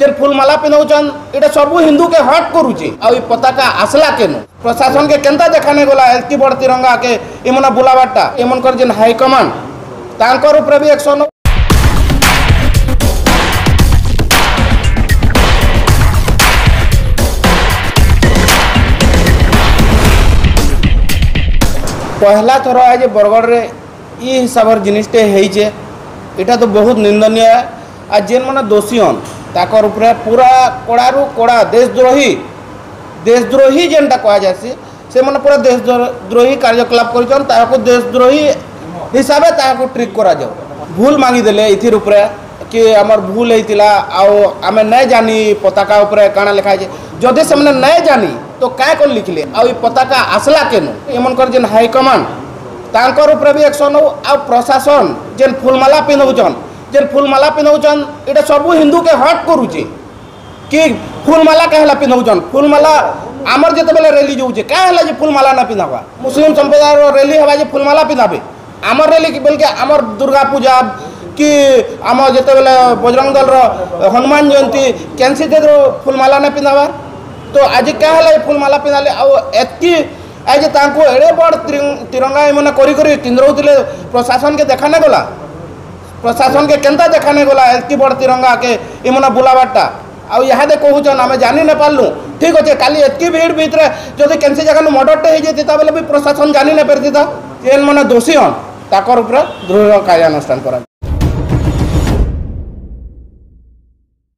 जे फूलमाला पिंधाउछन इटा सब हिंदू के हट करूचे आ पताका आसला केनु प्रशासन के केंता देखाने गला एतकी बड़ तिरंगा के इमना बुलावाटा इमनकर जेन हाईकमांड तांकर ऊपर भी एक्शन पहला थर आज बरगढ़ रे ई हिसाब जिनिसटे होइचे इटा तो बहुत निंदनीय है आ जेन माने दोषी हन ताकर ऊपर पूरा कड़ारू कड़ा देशद्रोही जेनटा कह जासी से माने पूरा देशद्रोही कार्यकलाप करछन ताको देशद्रोही हिसाब से ताको ट्रिक करा जाओ भूल मांगी देले इथिर ऊपर कि हमर भूल होइतिला आ आमे नै जानी पताका ऊपर काना लिखा है जदि से माने नै जानी तो क्या कर लिखले आ पताका आसला केनु एमनकर जेन हाईकमांड तांकर ऊपर भी एक्शन हो आ प्रशासन जेन फूलमाला पिंधाउछन इटा सब हिंदू के हट करूचे कि फूलमाला कहला पिंधाउछन फूलमाला आमर जते बेले रैली जोउचे का हला जे फूलमाला ना पिंधावा मुस्लिम संप्रदाय रो रैली हवा जे फूलमाला पिंधाबे आमर रैली बेलके आमर दुर्गा पूजा कि आम जते बेले बजरंग दल रो हनुमान जयंती कैंसी दे फूलमाला ना पिंधावा तो आज क्या है फूलमाला पिंधाले आतकी आज तांको एड़े बड़ तिरंगा एमने करी किंद्रौतिले प्रशासन के देखाने गला प्रशासन के केंता देखाने गला एतकी बड़ तिरंगा के इमना बुलावाटा आ इहादे कहूचन आमे जानी न पारलु ठीक अच्छे काली एतकी भीड़ भितर जदि कैंसी जगह मर्डरटे हो जाता बेले भी प्रशासन जानी न पारता जेन माने दोषी हन ताकर ऊपर दृढ़ कार्यानुष्ठान करा।